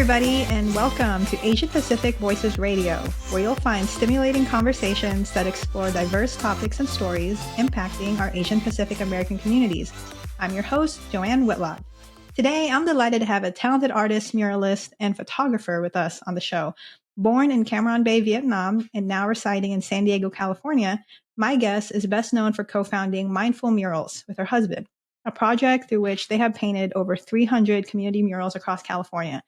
everybody, and welcome to Asia Pacific Voices Radio, where you'll find stimulating conversations that explore diverse topics and stories impacting our Asian Pacific American communities. I'm your host, Joanne Whitlock. Today, I'm delighted to have a talented artist, muralist, and photographer with us on the show. Born in Cam Ranh Bay, Vietnam, and now residing in San Diego, California, my guest is best known for co-founding Mindful Murals with her husband, a project through which they have painted over 300 community murals across California.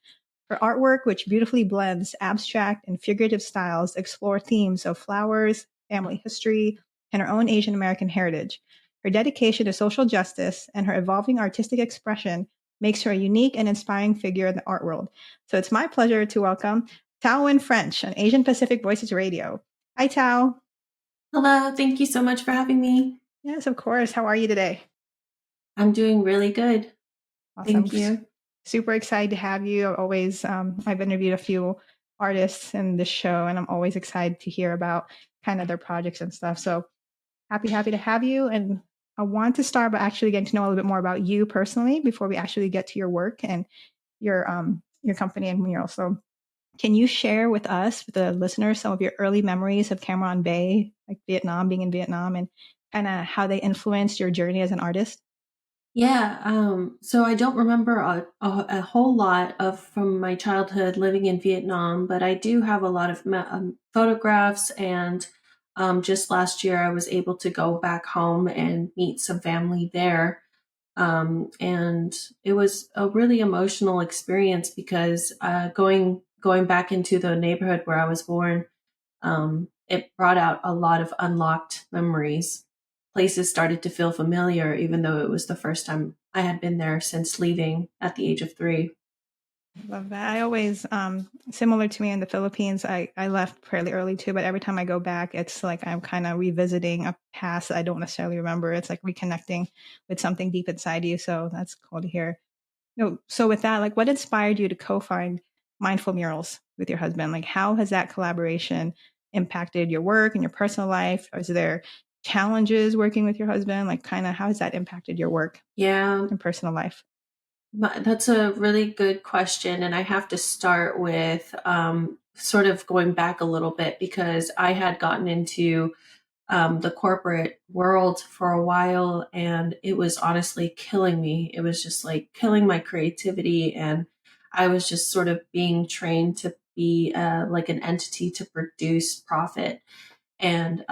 Her artwork, which beautifully blends abstract and figurative styles, explore themes of flowers, family history, and her own Asian American heritage. Her dedication to social justice and her evolving artistic expression makes her a unique and inspiring figure in the art world. So it's my pleasure to welcome Thao Huynh French on Asian Pacific Voices Radio. Hi, Thao. Hello, thank you so much for having me. Yes, of course. How are you today? I'm doing really good. Awesome. Thank you. Super excited to have you. I've interviewed a few artists in this show, and I'm always excited to hear about kind of their projects and stuff. So happy to have you. And I want to start by actually getting to know a little bit more about you personally before we actually get to your work and your company and mural. So can you share with us, with the listeners, some of your early memories of Cam Ranh Bay, like Vietnam, being in Vietnam, and kind of how they influenced your journey as an artist? Yeah, so I don't remember a whole lot from my childhood living in Vietnam, but I do have a lot of photographs, and just last year I was able to go back home and meet some family there. And it was a really emotional experience because going back into the neighborhood where I was born, it brought out a lot of unlocked memories. Places started to feel familiar, even though it was the first time I had been there since leaving at the age of 3. Love that. I always, similar to me in the Philippines, I left fairly early too, but every time I go back, it's like I'm kind of revisiting a past that I don't necessarily remember. It's like reconnecting with something deep inside you. So that's cool to hear. So with that, like what inspired you to co-found Mindful Murals with your husband? Like how has that collaboration impacted your work and your personal life? Is there challenges working with your husband? Like kind of how has that impacted your work Yeah, and personal life? that's a really good question. And I have to start with sort of going back a little bit because I had gotten into the corporate world for a while, and it was honestly killing me. It was just like killing my creativity, and I was just sort of being trained to be like an entity to produce profit. And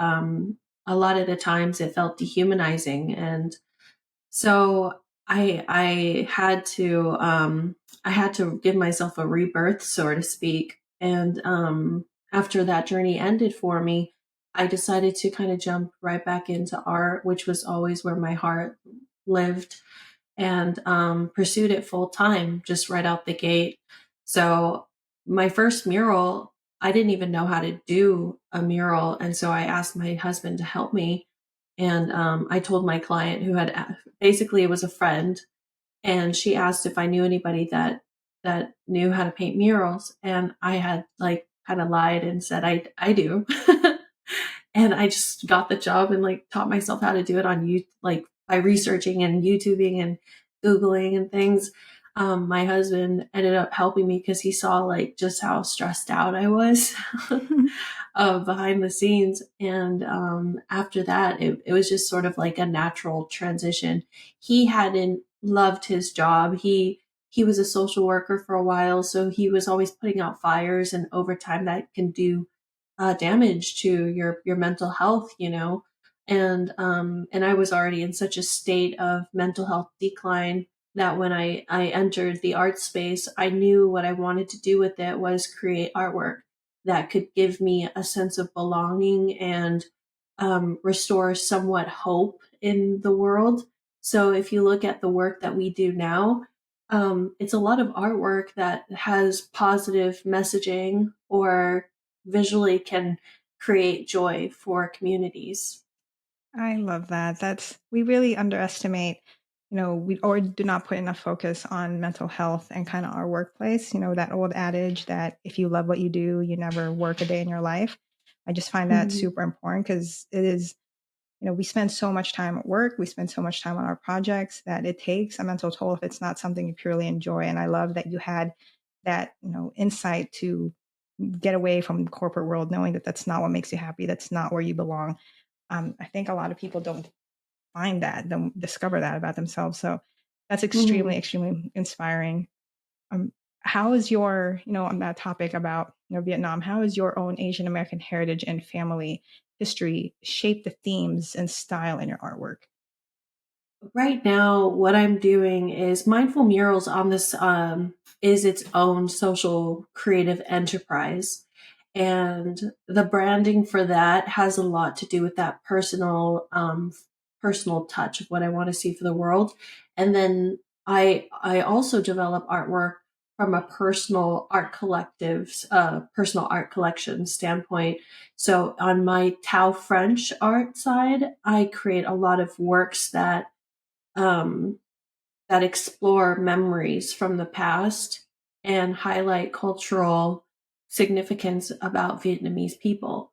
a lot of the times it felt dehumanizing, and so I had to give myself a rebirth, so to speak. And after that journey ended for me, I decided to kind of jump right back into art, which was always where my heart lived, and pursued it full time, just right out the gate. So my first mural, I didn't even know how to do a mural, and so I asked my husband to help me. And I told my client, who had basically, it was a friend, and she asked if I knew anybody that knew how to paint murals, and I had like kind of lied and said I do. And I just got the job and like taught myself how to do it on you, like by researching and YouTubing and Googling and things. My husband ended up helping me because he saw like just how stressed out I was behind the scenes. And after that, it was just sort of like a natural transition. He hadn't loved his job. He was a social worker for a while, so he was always putting out fires, and over time that can do damage to your mental health, you know. And I was already in such a state of mental health decline that when I entered the art space, I knew what I wanted to do with it was create artwork that could give me a sense of belonging and restore somewhat hope in the world. So if you look at the work that we do now, it's a lot of artwork that has positive messaging or visually can create joy for communities. I love that. We really underestimate, we or do not put enough focus on mental health and kind of our workplace. That old adage that if you love what you do, you never work a day in your life. I just find that Mhm. super important because it is, we spend so much time at work, we spend so much time on our projects that it takes a mental toll if it's not something you purely enjoy. And I love that you had that, insight to get away from the corporate world, knowing that that's not what makes you happy. That's not where you belong. I think a lot of people don't find that, don't discover that about themselves. So that's extremely, Mhm. extremely inspiring. Um, how is your, on that topic about, Vietnam, how is your own Asian American heritage and family history shape the themes and style in your artwork? Right now, what I'm doing is Mindful Murals on this is its own social creative enterprise. And the branding for that has a lot to do with that personal touch of what I want to see for the world. And then I also develop artwork from a personal art collection standpoint. So on my Thao French art side, I create a lot of works um, that explore memories from the past and highlight cultural significance about Vietnamese people.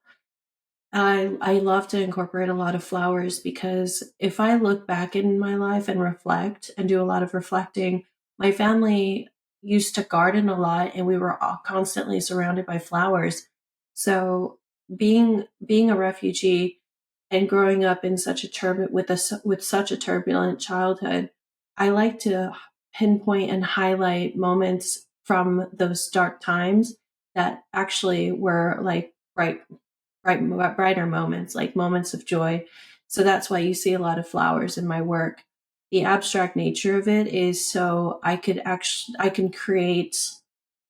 I love to incorporate a lot of flowers because if I look back in my life and reflect and do a lot of reflecting, my family used to garden a lot and we were all constantly surrounded by flowers. So being a refugee and growing up in such a with such a turbulent childhood, I like to pinpoint and highlight moments from those dark times that actually were like brighter moments, like moments of joy. So that's why you see a lot of flowers in my work. The abstract nature of it is so I can create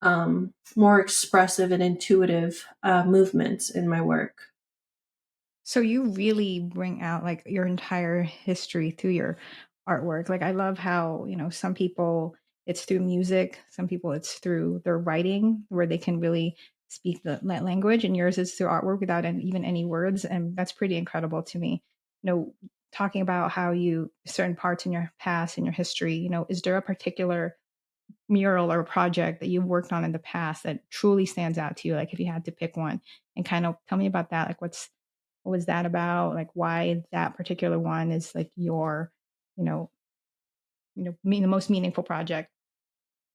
more expressive and intuitive movements in my work. So you really bring out like your entire history through your artwork. Like I love how, some people it's through music, some people it's through their writing where they can really speak that language, and yours is through artwork without even any words, and that's pretty incredible to me. Talking about how you certain parts in your past and your history, is there a particular mural or project that you've worked on in the past that truly stands out to you? Like if you had to pick one, and kind of tell me about that. Like what was that about? Like why that particular one is like your, you know, the most meaningful project.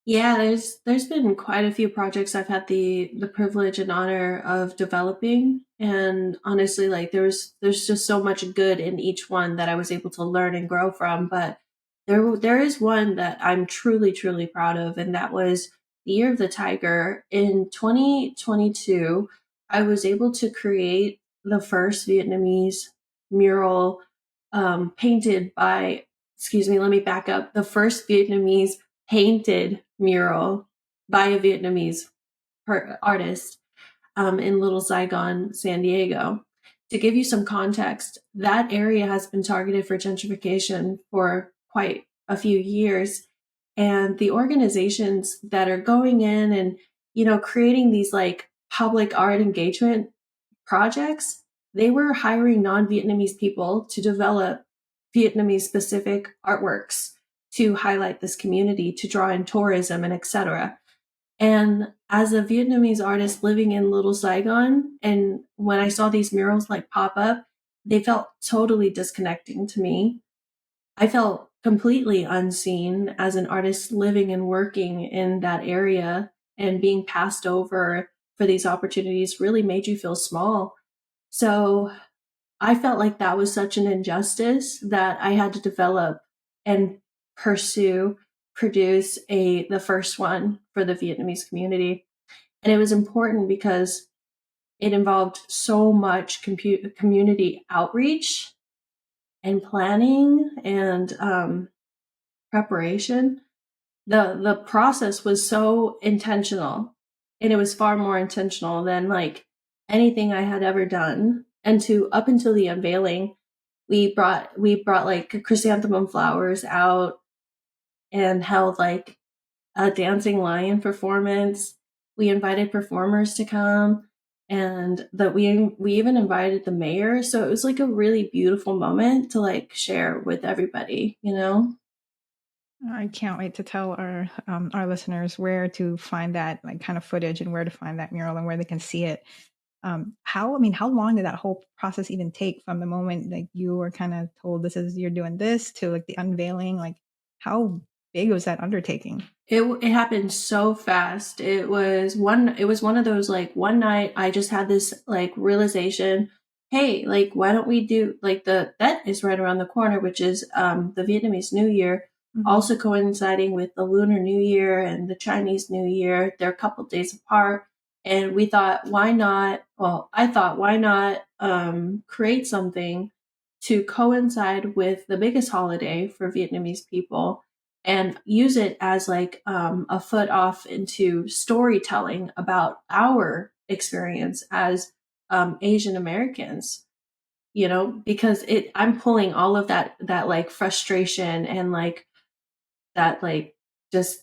Yeah, there's been quite a few projects I've had the privilege and honor of developing, and honestly, like there's just so much good in each one that I was able to learn and grow from. But there is one that I'm truly proud of, and that was the Year of the Tiger in 2022. I was able to create the first Vietnamese mural painted by. Excuse me, let me back up. The first Vietnamese painted mural by a Vietnamese artist in Little Saigon, San Diego. To give you some context, that area has been targeted for gentrification for quite a few years. And the organizations that are going in and, creating these like public art engagement projects, they were hiring non-Vietnamese people to develop Vietnamese specific artworks to highlight this community, to draw in tourism and etc. And as a Vietnamese artist living in Little Saigon, and when I saw these murals like pop up, they felt totally disconnecting to me. I felt completely unseen as an artist living and working in that area, and being passed over for these opportunities really made you feel small. So I felt like that was such an injustice that I had to develop and pursue, produce the first one for the Vietnamese community. And it was important because it involved so much community outreach and planning and preparation. The process was so intentional, and it was far more intentional than like anything I had ever done. And to up until the unveiling, we brought like chrysanthemum flowers out and held like a dancing lion performance. We invited performers to come, and that we even invited the mayor. So it was like a really beautiful moment to like share with everybody. I can't wait to tell our listeners where to find that like kind of footage and where to find that mural and where they can see it. How long did that whole process even take from the moment like you were kind of told this is you're doing this to like the unveiling? Like how big was that undertaking? It happened so fast. It was one of those, like, one night I just had this like realization, hey, like, why don't we do, like, the that is right around the corner, which is the Vietnamese New Year, Mm-hmm. also coinciding with the Lunar New Year and the Chinese New Year. They're a couple days apart. And we thought, why not? Well, I thought, why not create something to coincide with the biggest holiday for Vietnamese people and use it as like a foot off into storytelling about our experience as Asian Americans, because I'm pulling all of that like frustration and like that, like, just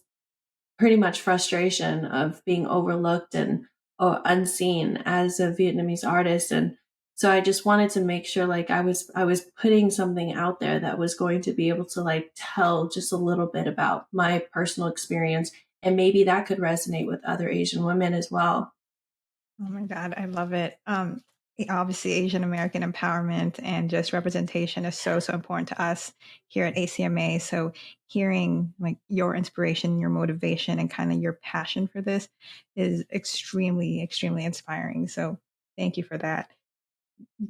pretty much frustration of being overlooked and unseen as a Vietnamese artist. And so I just wanted to make sure, like, I was putting something out there that was going to be able to like tell just a little bit about my personal experience, and maybe that could resonate with other Asian women as well. Oh my God, I love it. Obviously, Asian American empowerment and just representation is so, so important to us here at ACMA. So, hearing like your inspiration, your motivation, and kind of your passion for this is extremely, extremely inspiring. So, thank you for that.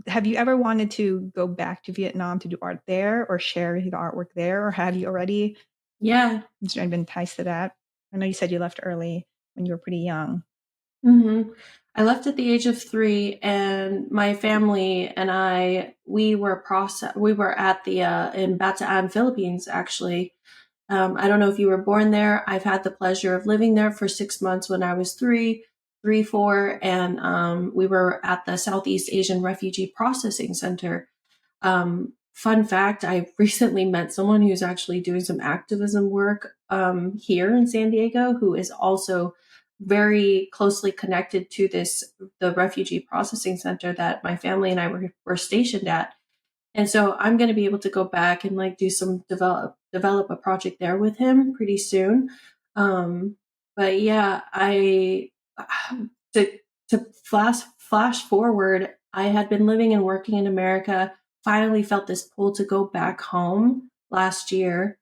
Have you ever wanted to go back to Vietnam to do art there or share the artwork there, or have you already Yeah. been enticed to that? I know you said you left early when you were pretty young. hmm I left at the age of 3, and my family and we were at the in Bataan, Philippines, actually. I don't know if you were born there. I've had the pleasure of living there for 6 months when I was 4, and we were at the Southeast Asian Refugee Processing Center. Fun fact, I recently met someone who's actually doing some activism work here in San Diego, who is also very closely connected to the Refugee Processing Center that my family and I were stationed at. And so I'm going to be able to go back and like do some develop a project there with him pretty soon. But yeah, I to flash forward, I had been living and working in America, finally felt this pull to go back home last year,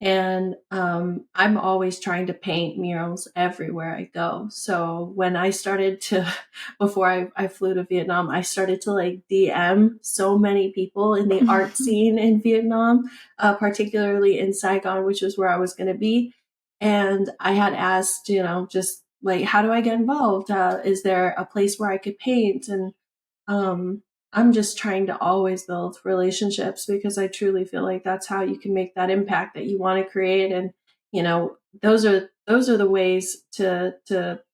and I'm always trying to paint murals everywhere I go. So when I started to, before I flew to Vietnam, I started to like DM so many people in the art scene in Vietnam, particularly in Saigon, which was where I was going to be. And I had asked, just like, how do I get involved? Is there a place where I could paint? And um, I'm just trying to always build relationships, because I truly feel like that's how you can make that impact that you want to create. And those are the ways to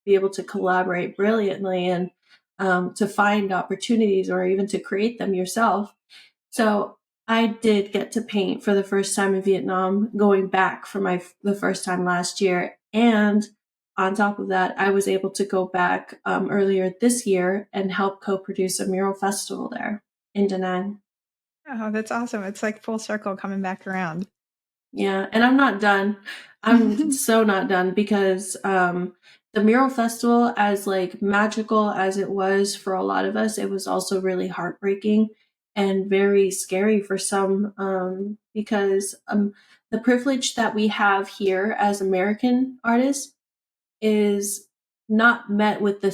be able to collaborate brilliantly, and to find opportunities or even to create them yourself. So I did get to paint for the first time in Vietnam, going back for the first time last year. And on top of that, I was able to go back earlier this year and help co-produce a mural festival there in Da Nang. Oh, that's awesome. It's like full circle coming back around. Yeah, and I'm not done. I'm so not done, because the mural festival, as like magical as it was for a lot of us, it was also really heartbreaking and very scary for some, because the privilege that we have here as American artists is not met with the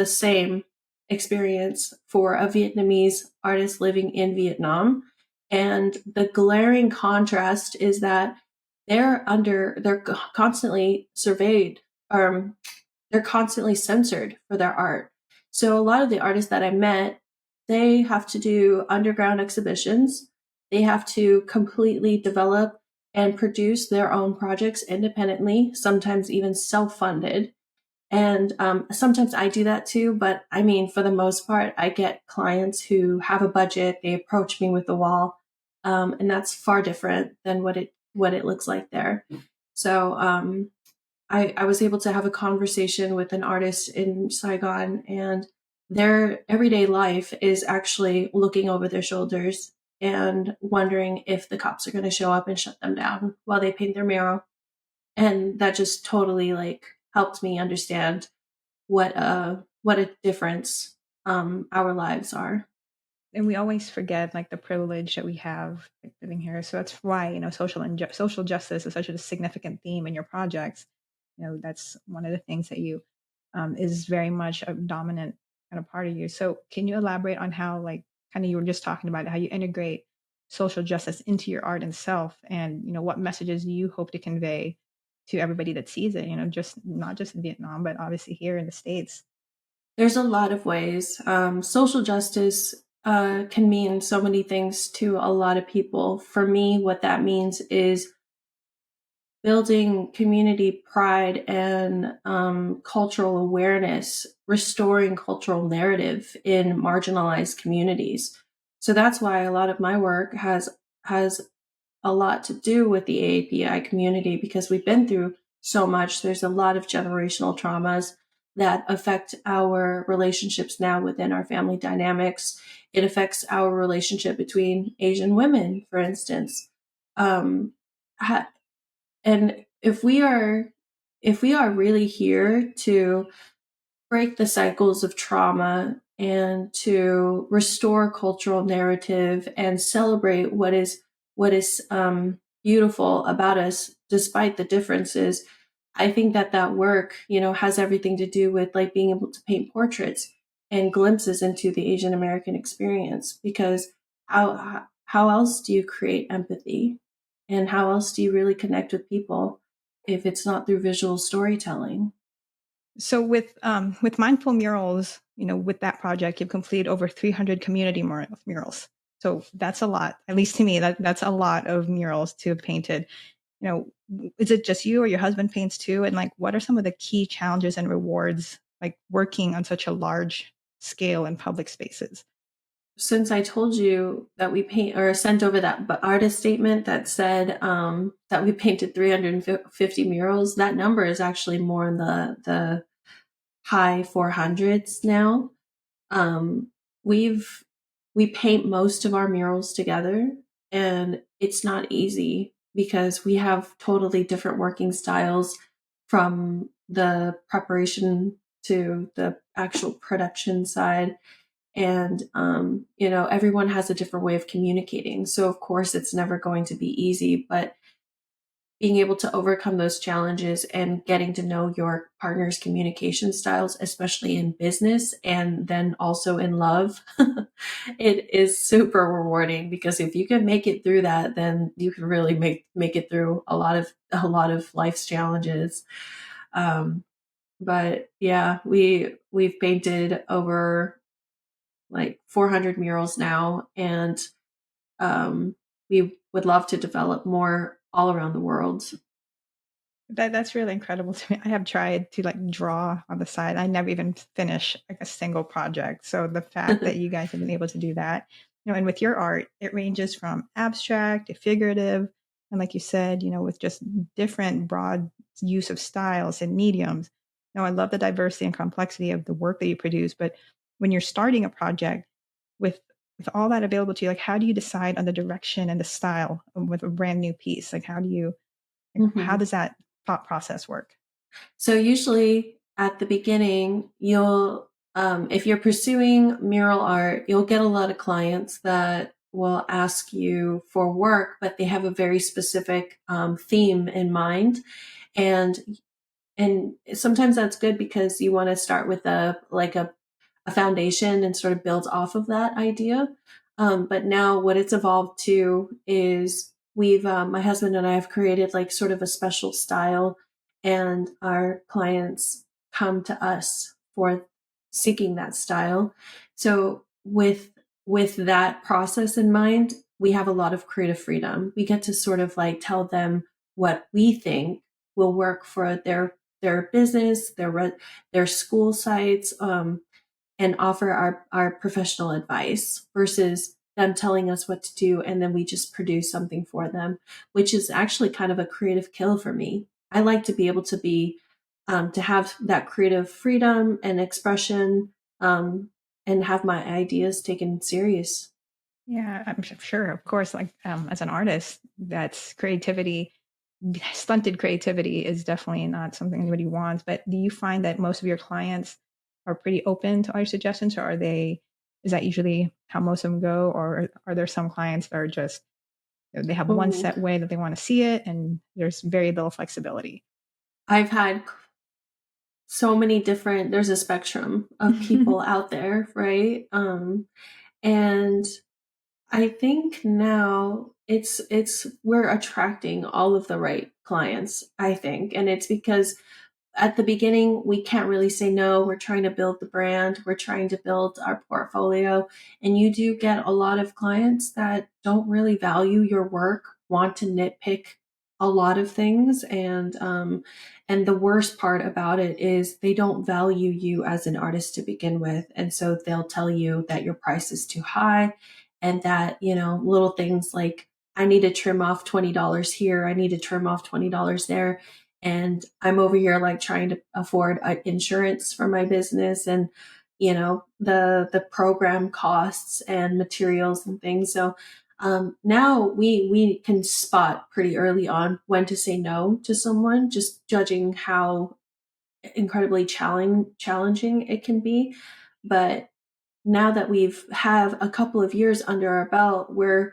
same experience for a Vietnamese artist living in Vietnam. And the glaring contrast is that they're constantly surveyed, um they're constantly censored for their art. So a lot of the artists that I met, they have to do underground exhibitions. They have to completely develop and produce their own projects independently, sometimes even self-funded. And sometimes I do that too, but I mean, for the most part, I get clients who have a budget. They approach me with the wall, and that's far different than what it looks like there. So I was able to have a conversation with an artist in Saigon, and their everyday life is actually looking over their shoulders and wondering if the cops are going to show up and shut them down while they paint their mural. And that just totally like helped me understand what a difference our lives are. And we always forget like the privilege that we have like, living here. So that's why, social justice is such a significant theme in your projects. That's one of the things that you is very much a dominant kind of part of you. So can you elaborate on how, like, kind of you were just talking about how you integrate social justice into your art itself, and what messages do you hope to convey to everybody that sees it? Just not just in Vietnam, but obviously here in the States. There's a lot of ways. Social justice can mean so many things to a lot of people. For me, what that means is building community pride and cultural awareness, restoring cultural narrative in marginalized communities. So that's why a lot of my work has a lot to do with the AAPI community, because we've been through so much. There's a lot of generational traumas that affect our relationships now within our family dynamics. It affects our relationship between Asian women, for instance. Um, and if we are really here to break the cycles of trauma and to restore cultural narrative and celebrate what is beautiful about us despite the differences, I think that work, has everything to do with like being able to paint portraits and glimpses into the Asian American experience. Because how else do you create empathy, and how else do you really connect with people if it's not through visual storytelling? So with Mindful Murals, with that project, you've completed over 300 community murals. So that's a lot. At least to me, that's a lot of murals to have painted. Is it just you, or your husband paints too? And like, what are some of the key challenges and rewards, like working on such a large scale in public spaces? Since I told you that we paint or sent over that artist statement that said that we painted 350 murals, that number is actually more in the high 400s now. Um, we've we paint most of our murals together, and it's not easy because we have totally different working styles, from the preparation to the actual production side. And everyone has a different way of communicating, so of course it's never going to be easy. But being able to overcome those challenges and getting to know your partner's communication styles, especially in business and then also in love, it is super rewarding, because if you can make it through that, then you can really make it through a lot of life's challenges. um, but yeah, we've painted over like 400 murals now, and we would love to develop more all around the world. That's really incredible to me. I have tried to like draw on the side. I never even finish like a single project. So the fact that you guys have been able to do that, and with your art, it ranges from abstract to figurative. And like you said, with just different broad use of styles and mediums. I love the diversity and complexity of the work that you produce. But when you're starting a project with with all that available to you, like how do you decide on the direction and the style with a brand new piece? Like how Mhm. does that thought process work? So usually at the beginning, if you're pursuing mural art, you'll get a lot of clients that will ask you for work, but they have a very specific theme in mind. And and sometimes that's good, because you want to start with a foundation and sort of build off of that idea. But now what it's evolved to is, we've my husband and I have created like sort of a special style, and our clients come to us for seeking that style. So with that process in mind, we have a lot of creative freedom. We get to sort of like tell them what we think will work for their business, their school sites, and offer our professional advice, versus them telling us what to do and then we just produce something for them, which is actually kind of a creative kill for me. I like to be able to have that creative freedom and expression, and have my ideas taken serious. Yeah, I'm sure, of course, like as an artist, that's creativity, stunted creativity is definitely not something anybody wants. But do you find that most of your clients are pretty open to art suggestions, or are they Is that usually how most of them go, or are there some clients that are just, they have one Oh, set way that they want to see it, and there's very little flexibility? I've had so many different, there's a spectrum of people out there, right? And I think now it's we're attracting all of the right clients, I think. And it's because at the beginning, we can't really say no. We're trying to build the brand, we're trying to build our portfolio. And you do get a lot of clients that don't really value your work, want to nitpick a lot of things. And the worst part about it is they don't value you as an artist to begin with. And so they'll tell you that your price is too high, and that, little things like, I need to trim off $20 here, I need to trim off $20 there, and I'm over here like trying to afford insurance for my business, and the program costs and materials and things. So now we can spot pretty early on when to say no to someone, just judging how incredibly challenging it can be. But now that we've have a couple of years under our belt, we're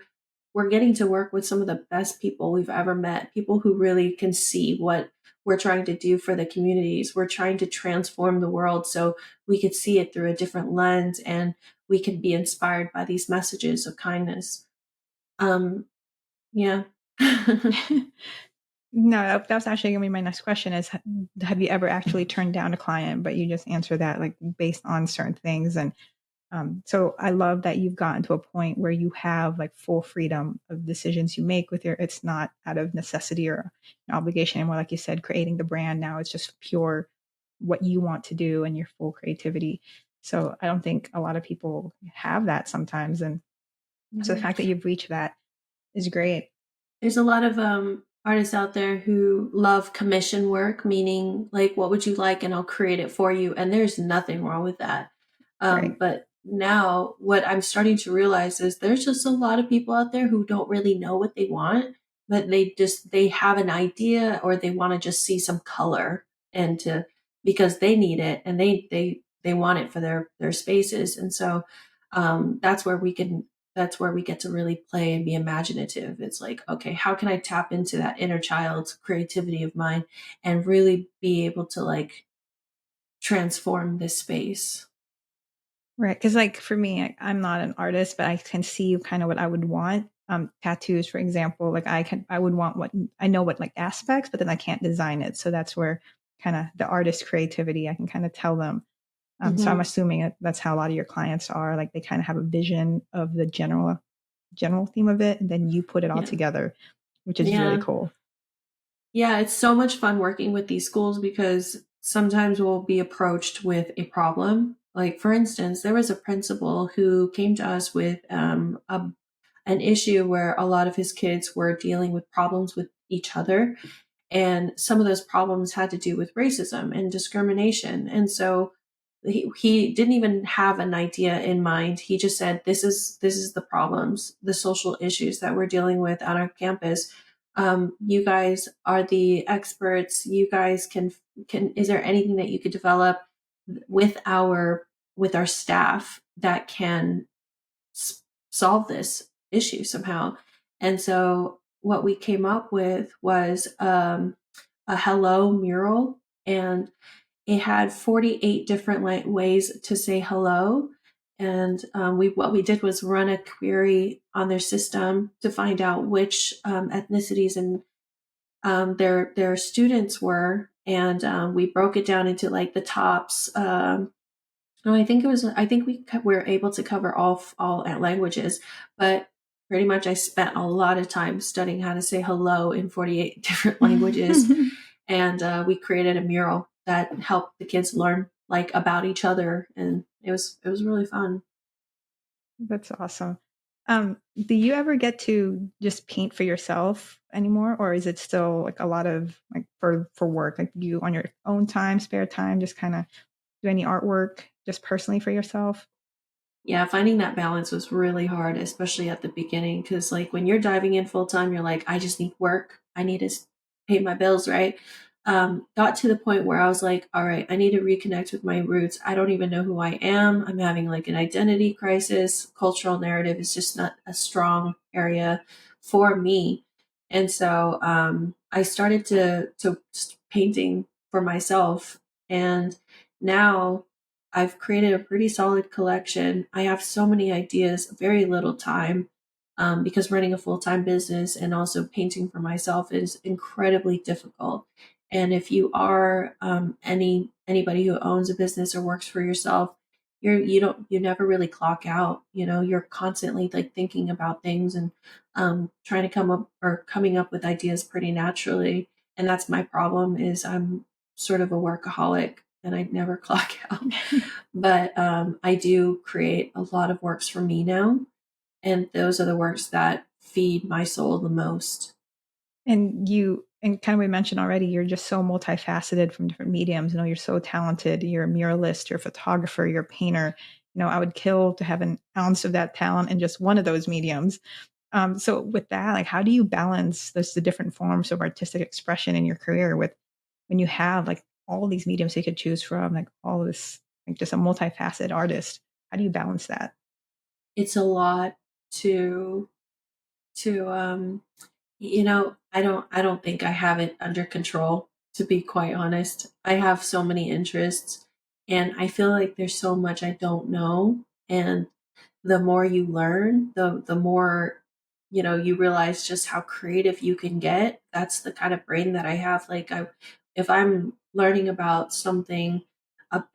getting to work with some of the best people we've ever met, people who really can see what we're trying to do for the communities. We're trying to transform the world so we could see it through a different lens, and we can be inspired by these messages of kindness. Um, yeah. No, that was actually going to be my next question is, have you ever actually turned down a client, but you just answer that like based on certain things? And so I love that you've gotten to a point where you have like full freedom of decisions you make with your, it's not out of necessity or an obligation anymore. Like you said, creating the brand now, it's just pure what you want to do and your full creativity. So I don't think a lot of people have that sometimes. And so the Mhm. fact that you've reached that is great. There's a lot of artists out there who love commission work, meaning like, what would you like? And I'll create it for you. And there's nothing wrong with that. Right. But now what I'm starting to realize is there's just a lot of people out there who don't really know what they want, but they have an idea, or they want to just see some color, and to, because they need it, and they want it for their spaces. And so that's where we get to really play and be imaginative. It's like, okay, how can I tap into that inner child's creativity of mine and really be able to like transform this space? Right. Because, like, for me, I'm not an artist, but I can see kind of what I would want. Tattoos, for example, like I would want what I know what like aspects, but then I can't design it. So that's where kind of the artist creativity, I can kind of tell them. So I'm Hmm. assuming that's how a lot of your clients are. Like they kind of have a vision of the general theme of it, and then you put it all Yeah. together, which is really Yeah. cool. Yeah. It's so much fun working with these schools, because sometimes we'll be approached with a problem. Like, for instance, there was a principal who came to us with an issue where a lot of his kids were dealing with problems with each other. And some of those problems had to do with racism and discrimination. And so he didn't even have an idea in mind. He just said, this is the problems, the social issues that we're dealing with on our campus. You guys are the experts. You guys can is there anything that you could develop with our staff that can solve this issue somehow? And so what we came up with was a hello mural, and it had 48 different ways to say hello. And what we did was run a query on their system to find out which ethnicities and their students were, and we broke it down into like the tops. No, I think it was. I think were able to cover all languages, but pretty much I spent a lot of time studying how to say hello in 48 different languages, and we created a mural that helped the kids learn like about each other, and it was really fun. That's awesome. Do you ever get to just paint for yourself anymore, or is it still like a lot of like for work? Like you on your own time, spare time, just kind of do any artwork just personally for yourself? Yeah, finding that balance was really hard, especially at the beginning, because like when you're diving in full time, you're like, I just need work. I need to pay my bills, right? got to the point where I was like, all right, I need to reconnect with my roots. I don't even know who I am. I'm having like an identity crisis. Cultural narrative is just not a strong area for me. And so I started to painting for myself. And now I've created a pretty solid collection. I have so many ideas, very little time. Because running a full-time business and also painting for myself is incredibly difficult. And if you are anybody who owns a business or works for yourself, you never really clock out. You know, you're constantly like thinking about things and trying to coming up with ideas pretty naturally. And that's my problem is I'm sort of a workaholic and I never clock out. But I do create a lot of works for me now, and those are the works that feed my soul the most. And kind of we mentioned already, you're just so multifaceted from different mediums. You know, you're so talented. You're a muralist, you're a photographer, you're a painter. You know, I would kill to have an ounce of that talent in just one of those mediums. So with that, like, how do you balance the different forms of artistic expression in your career with when you have like all these mediums you could choose from, like all of this, like just a multifaceted artist? How do you balance that? It's a lot to to I don't think I have it under control, to be quite honest. I have so many interests and I feel like there's so much I don't know, and the more you learn, the more you realize just how creative you can get. That's the kind of brain that I have. Like if I'm learning about something,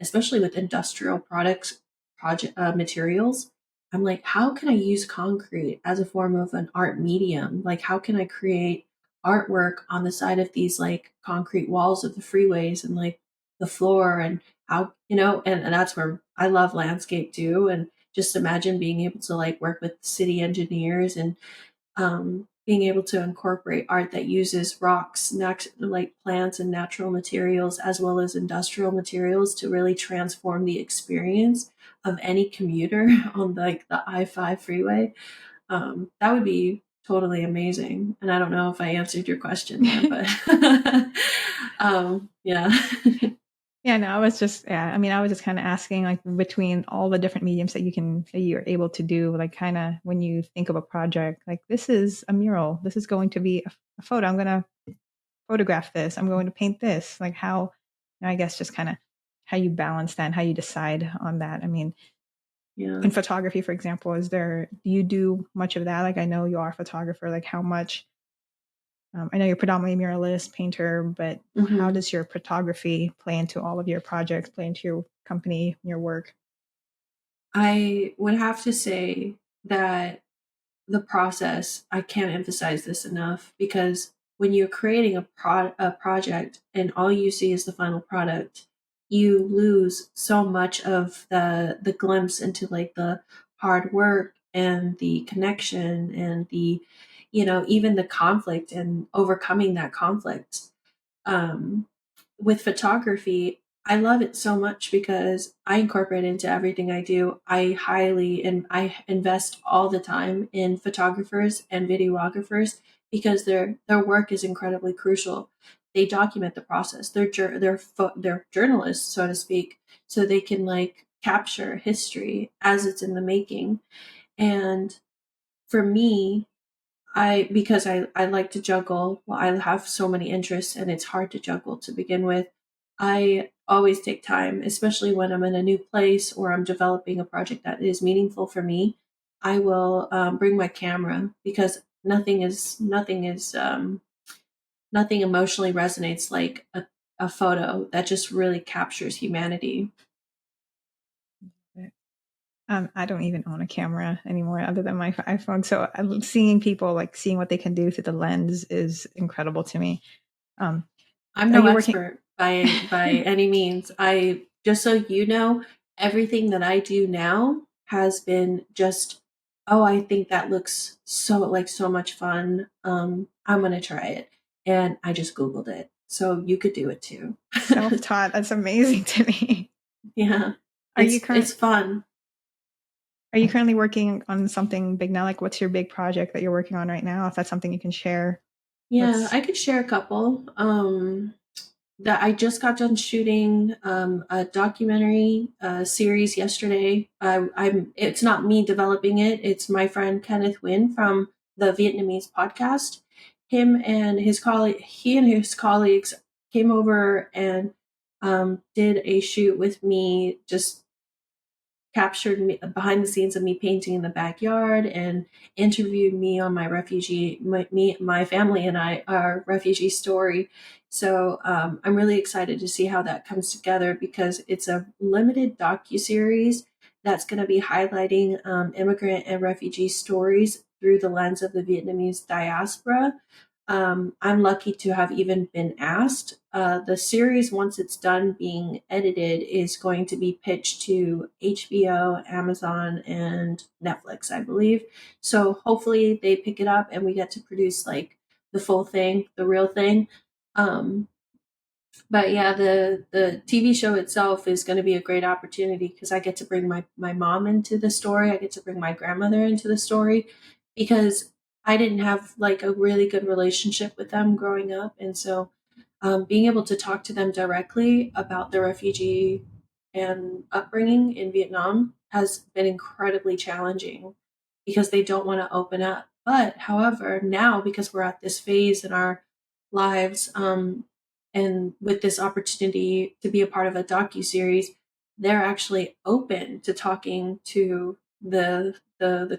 especially with industrial products, project materials, I'm like, how can I use concrete as a form of an art medium? Like, how can I create artwork on the side of these like concrete walls of the freeways and like the floor, and how, and that's where I love landscape too. And just imagine being able to like work with city engineers and being able to incorporate art that uses rocks, like plants and natural materials, as well as industrial materials to really transform the experience of any commuter on like the I-5 freeway. That would be totally amazing. And I don't know if I answered your question there, but yeah. Yeah, no, I was just, yeah, I mean, I was just kind of asking, like, between all the different mediums that you're able to do, like, kind of when you think of a project, like, this is a mural, this is going to be a photo, I'm going to photograph this, I'm going to paint this, like, how, I guess, just kind of how you balance that and how you decide on that. I mean, Yeah. in photography, for example, do you do much of that? Like, I know you are a photographer, like, how much, I know you're predominantly a muralist, painter, but how Hmm. does your photography play into all of your projects, play into your company, your work? I would have to say that the process, I can't emphasize this enough, because when you're creating a project and all you see is the final product, you lose so much of the glimpse into like the hard work and the connection and the even the conflict and overcoming that conflict. um, with photography, I love it so much because I incorporate it into everything I do. I invest all the time in photographers and videographers because their work is incredibly crucial. They document the process. They're journalists, so to speak, so they can like capture history as it's in the making. And for me, because I like to juggle. Well, I have so many interests and it's hard to juggle to begin with. I always take time, especially when I'm in a new place or I'm developing a project that is meaningful for me. I will bring my camera because nothing emotionally resonates like a photo that just really captures humanity. I don't even own a camera anymore other than my iPhone. So seeing people, like, seeing what they can do through the lens is incredible to me. Um, I'm are no you working? expert by any means. I just so you know, everything that I do now has been just, oh, I think that looks so much fun. I'm gonna try it, and I just Googled it, so you could do it too. Self-taught. That's amazing to me. Yeah, Are you it's fun. currently working on something big now? Like, what's your big project that you're working on right now? If that's something you can share. Yeah, What's I could share a couple. that I just got done shooting a documentary series yesterday. It's not me developing it; it's my friend Kenneth Nguyen from the Vietnamese podcast. He and his colleagues came over and did a shoot with me, just captured me behind the scenes of me painting in the backyard and interviewed me on my family and I our refugee story. So I'm really excited to see how that comes together because it's a limited docu series that's going to be highlighting immigrant and refugee stories through the lens of the Vietnamese diaspora. I'm lucky to have even been asked. The series, once it's done being edited, is going to be pitched to HBO, Amazon, and Netflix, I believe. So hopefully they pick it up and we get to produce like the full thing, the real thing. Um, but yeah, the TV show itself is going to be a great opportunity because I get to bring my mom into the story. I get to bring my grandmother into the story because I didn't have like a really good relationship with them growing up, and so being able to talk to them directly about their refugee and upbringing in Vietnam has been incredibly challenging because they don't want to open up. But however, now because we're at this phase in our lives, and with this opportunity to be a part of a docu series, they're actually open to talking to the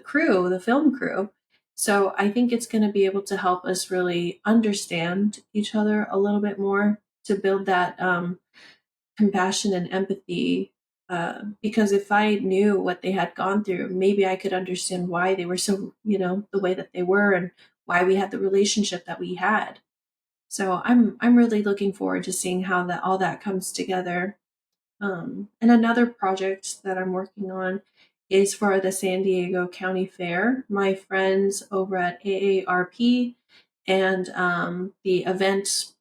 crew, the film crew. So I think it's going to be able to help us really understand each other a little bit more to build that compassion and empathy. Because if I knew what they had gone through, maybe I could understand why they were so, the way that they were and why we had the relationship that we had. So I'm really looking forward to seeing how that all that comes together. And another project that I'm working on is for the San Diego County Fair. My friends over at AARP and the event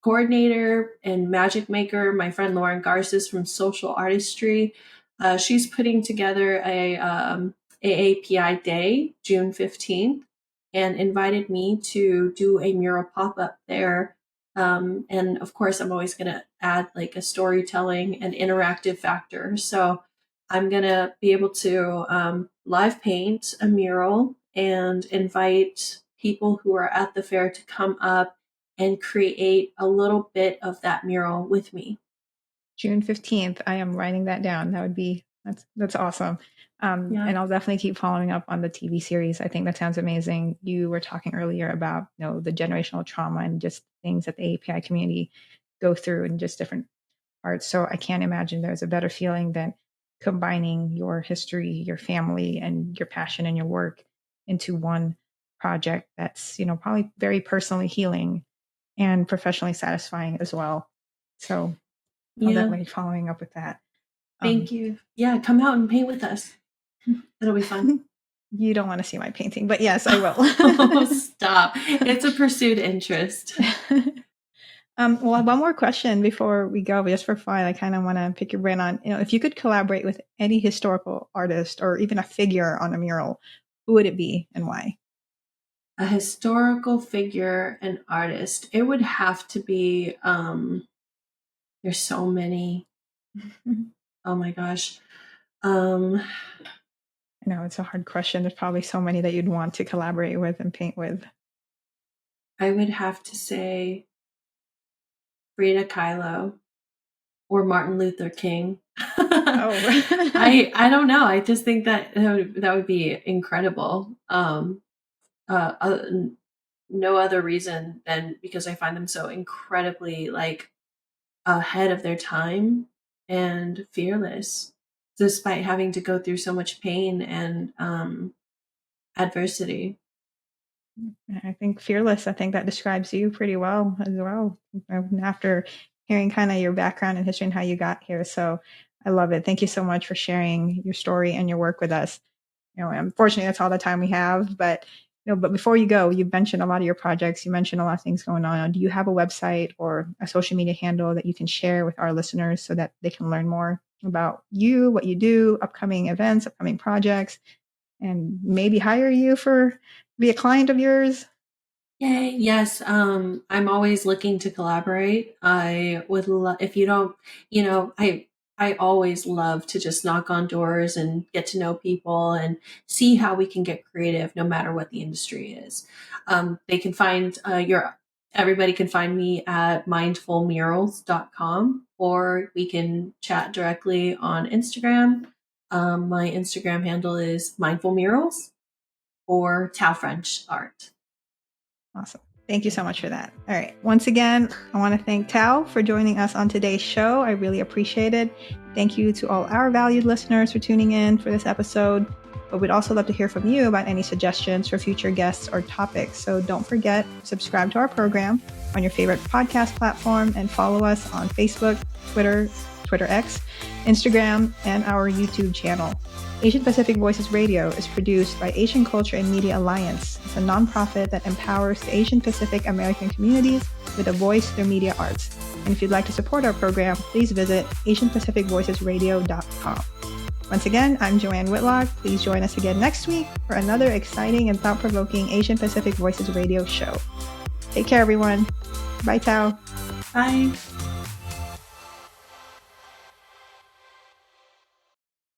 coordinator and magic maker, my friend Lauren Garces from Social Artistry. She's putting together a AAPI Day, June 15th, and invited me to do a mural pop up there. And of course, I'm always going to add like a storytelling and interactive factor. So I'm going to be able to live paint a mural and invite people who are at the fair to come up and create a little bit of that mural with me. June 15th. I am writing that down. That's awesome. Yeah. And I'll definitely keep following up on the TV series. I think that sounds amazing. You were talking earlier about, the generational trauma and just things that the API community go through in just different parts. So I can't imagine there's a better feeling than combining your history, your family, and your passion and your work into one project that's, probably very personally healing and professionally satisfying as well. So I'll Yeah. definitely be following up with that. Thank you. Yeah, come out and paint with us. It'll be fun. You don't want to see my painting, but yes, I will. Oh, stop. It's a pursued interest. Well, one more question before we go, just for fun. I kind of want to pick your brain on, if you could collaborate with any historical artist or even a figure on a mural, who would it be and why? A historical figure and artist. It would have to be there's so many. Oh my gosh. Um I know it's a hard question. There's probably so many that you'd want to collaborate with and paint with. I would have to say Frida Kahlo or Martin Luther King. Oh, I don't know. I just think that would be incredible. Uh, uh, no other reason than because I find them so incredibly like ahead of their time and fearless, despite having to go through so much pain and adversity. I think fearless. I think that describes you pretty well as well. After hearing kind of your background and history and how you got here, so I love it. Thank you so much for sharing your story and your work with us. Unfortunately, that's all the time we have. But but before you go, you mentioned a lot of your projects. You mentioned a lot of things going on. Do you have a website or a social media handle that you can share with our listeners so that they can learn more about you, what you do, upcoming events, upcoming projects, and maybe hire you for be a client of yours? Yay. Yes. I'm always looking to collaborate. I would love, if you don't, I always love to just knock on doors and get to know people and see how we can get creative no matter what the industry is. They can find everybody can find me at mindfulmurals.com, or we can chat directly on Instagram. My Instagram handle is mindful murals or Thao French art. Awesome. Thank you so much for that. All right. Once again, I want to thank Thao for joining us on today's show. I really appreciate it. Thank you to all our valued listeners for tuning in for this episode. But we'd also love to hear from you about any suggestions for future guests or topics. So don't forget, subscribe to our program on your favorite podcast platform and follow us on Facebook, Twitter X, Instagram, and our YouTube channel. Asian Pacific Voices Radio is produced by Asian Culture and Media Alliance. It's a nonprofit that empowers the Asian Pacific American communities with a voice through media arts. And if you'd like to support our program, please visit AsianPacificVoicesRadio.com. Once again, I'm Joanne Whitlock. Please join us again next week for another exciting and thought-provoking Asian Pacific Voices Radio show. Take care, everyone. Bye, Thao. Bye.